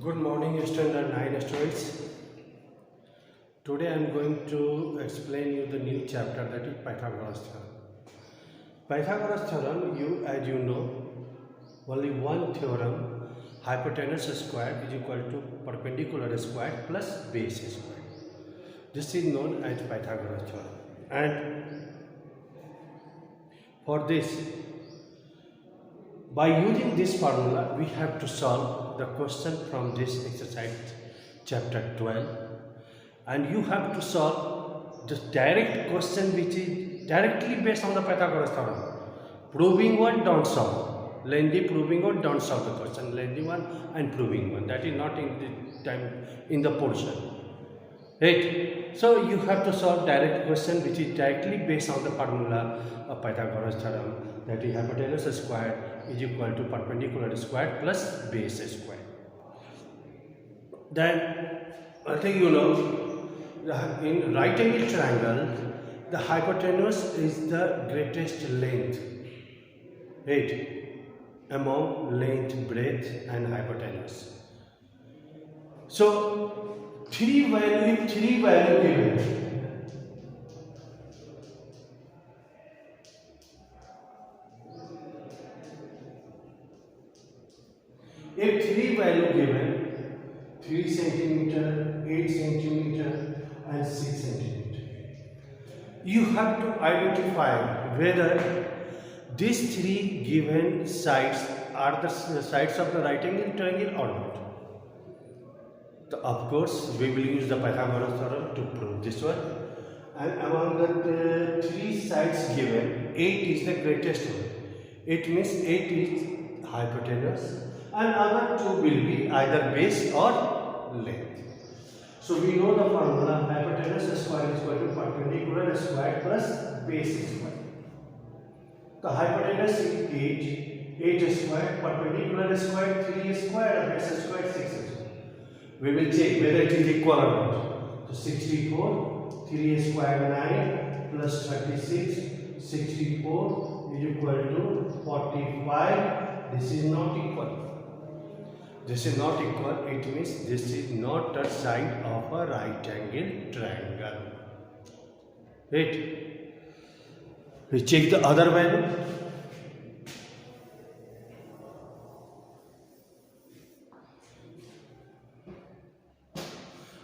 Good morning, standard 9 students. Today I am going to explain you the new chapter, that is Pythagoras theorem. Pythagoras theorem, as you know, only one theorem, hypotenuse squared is equal to perpendicular squared plus base squared. This is known as Pythagoras theorem. And for this, by using this formula, we have to solve the question from this exercise, chapter 12, and you have to solve the direct question which is directly based on the Pythagoras theorem. Proving one, don't solve. Lengthy proving one, don't solve the question. Lengthy one and proving one. That is not in the time in the portion. Right? So you have to solve direct question which is directly based on the formula of Pythagoras theorem, that is hypotenuse squared is equal to perpendicular squared plus base squared. Then I think you know, in right angle triangle, the hypotenuse is the greatest length, right, among length, breadth and hypotenuse. So three value given. If three value given, 3 centimeter, 8 centimeter and 6 centimeter, you have to identify whether these three given sides are the sides of the right angle triangle or not. So of course, we will use the Pythagoras theorem to prove this one. And among the three sides given, 8 is the greatest one. It means 8 is hypotenuse, and other two will be either base or length. So we know the formula, hypotenuse square is equal to perpendicular square plus base square. The hypotenuse is 8 square, perpendicular square 3 square, base square 6 square. We will check whether it is equal or not. So 64, 3 square 9 plus 36, 64 is equal to 45. This is not equal. This is not equal. It means this is not a side of a right angle triangle. Right? We check the other value.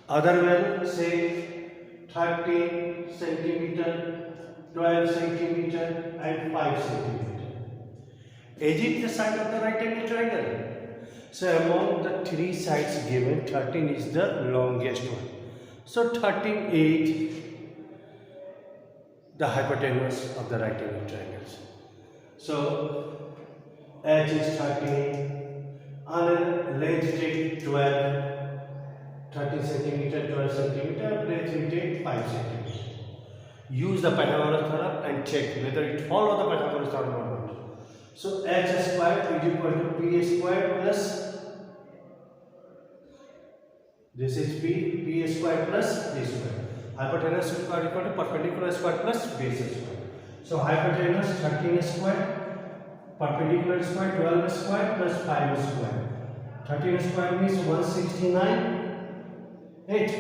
Other value, say 13 centimeter, 12 centimeter and 5 centimeter. Is it the side of the right angle triangle? So among the three sides given, 13 is the longest one. So 13 is the hypotenuse of the right angle triangles. So H is 13, and length take 12. 13 centimeter, 12 centimeter, breadth we take 5 centimeter. Use the Pythagoras theorem and check whether it follows the Pythagoras theorem or not. So h square is equal to p square plus, this is p square plus b square. Hypotenuse is equal to perpendicular square plus base square. So hypotenuse 13 square, perpendicular square 12 square plus 5 square. 13 square means 169. 8.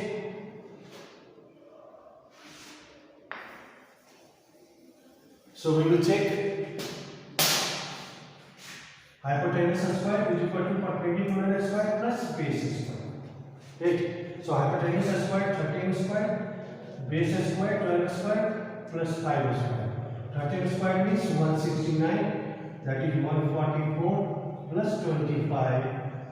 So we will check hypotenuse square is equal to perpendicular square plus base square. 8. So hypotenuse square 13 square, base square 12 square plus 5 square. 13 square means 169, that is 144 plus 25.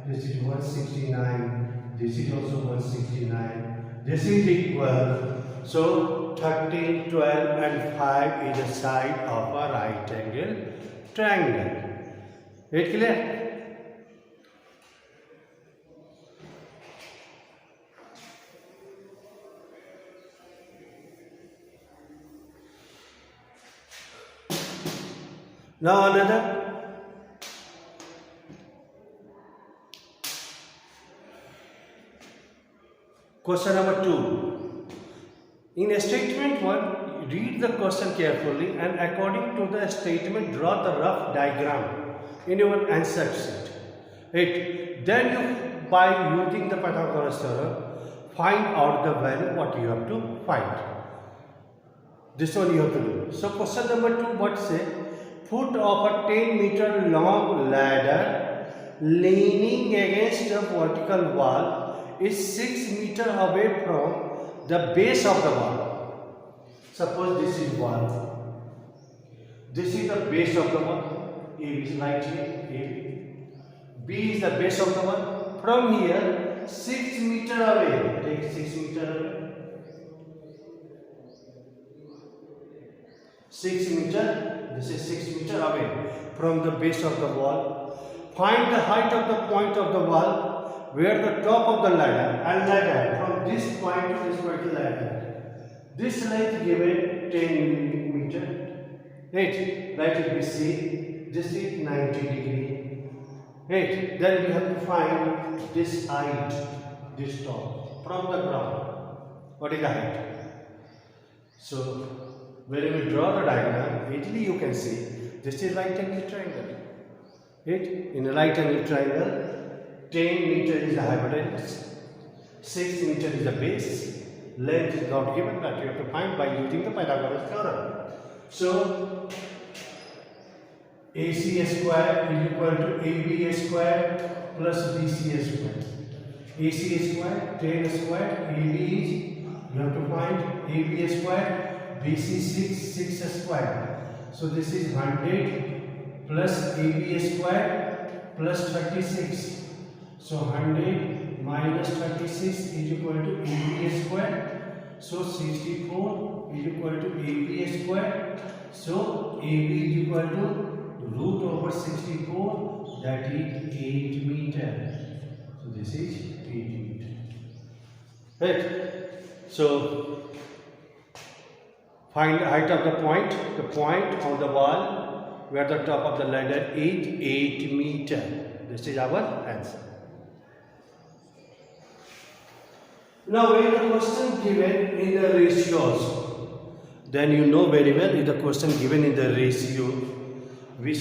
This is 169. This is also 169. This is equal. So 13, 12 and 5 is the side of a right angle triangle. Is it clear? Now another. Question number 2. In statement 1, read the question carefully and according to the statement draw the rough diagram in your answer sheet. Right. Then you, by using the Pythagoras theorem, find out the value what you have to find. This one you have to do. So question number 2, what say? Foot of a 10-meter long ladder leaning against a vertical wall is 6 meters away from the base of the wall. Suppose this is wall. This is the base of the wall. A is right here. A. B is the base of the wall. From here, 6 meters away. Take 6 meters away. 6 meters. This is 6 meters away from the base of the wall. Find the height of the point of the wall where the top of the ladder and ladder from this point to this point ladder. This length given 10 meters. Right. Write it BC. This is 90 degree. Right. Then we have to find this height, this top from the ground. What is the height? So when we draw the diagram, easily you can see this is right angle triangle. Right? In a right angle triangle, 10 meters is the hypotenuse, 6 meters is the base, length is not given, that you have to find by using the Pythagoras theorem. So AC square is equal to AB square plus BC square. AC square, 10 square, AB is, you have to find AB square. BC 6 square. So this is 100 plus AB square plus 36. So 100 minus 36 is equal to AB square. So 64 is equal to AB square. So AB is equal to root over 64, that is 8 meters. So this is 8 meters. Right. So find the height of the point on the wall where the top of the ladder is 8 meters. This is our answer. Now when the question given in the ratios, then you know very well if the question given in the ratio, we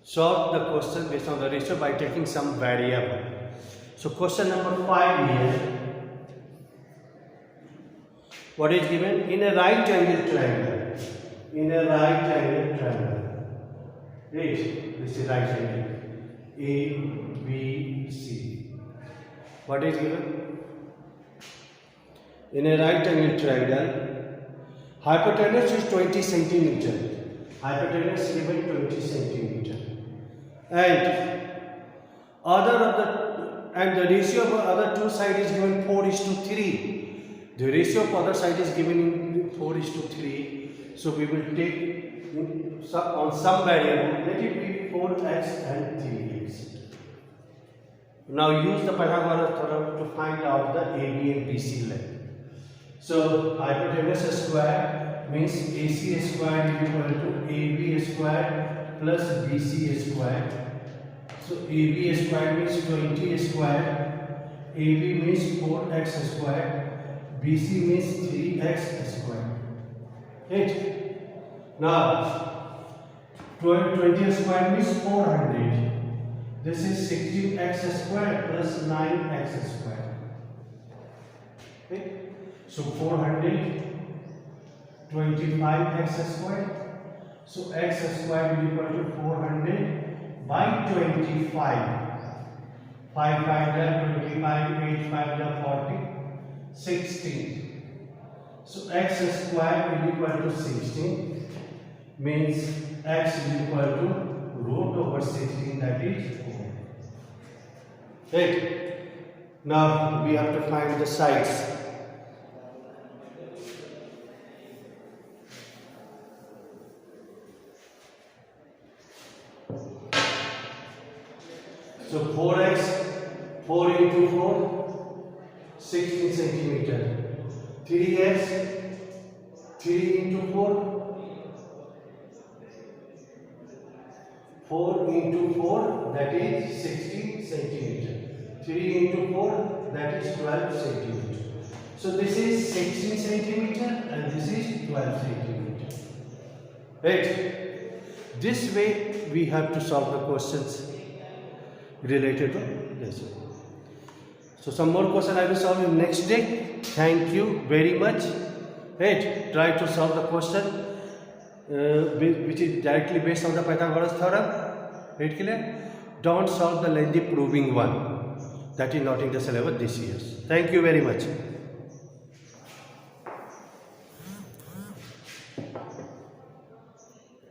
solve the question based on the ratio by taking some variable. So question number 5 here. What is given? In a right angle triangle. In a right angle triangle. Right. This is right angle. A, B, C. What is given? In a right angle triangle, hypotenuse is 20 centimeter. Hypotenuse is given 20 centimeter. And the ratio of the other two sides is given 4:3. The ratio of other side is given in 4:3. So we will take on some variable, let it be 4x and 3x. Now use the Pythagoras theorem to find out the AB and BC length. So hypotenuse square means AC square is equal to AB square plus BC square. So AB square means 20 square, AB means 4x square, BC means 3x square. Right? Now 20 square means 400. This is 16x square plus 9x square. Okay? So 400, 25x square. So x square is equal to 400 by 25. 5 5 25, 8 5 40, 16. So x square is equal to 16, means x is equal to root over 16, that is 4. Right. Now we have to find the sides. So 4x, 4 into 4, 16 centimeter. 3x, 3 into 4, 4 into 4, that is 16 centimeter. 3 into 4, that is 12 centimeter. So this is 16 centimeter and this is 12 centimeter. Right? This way we have to solve the questions. related to this. So some more question I will solve in next day. Thank you very much. Right, try to solve the question which is directly based on the Pythagoras theorem. Right, clear? Don't solve the lengthy proving one. That is not in the syllabus this year. Thank you very much.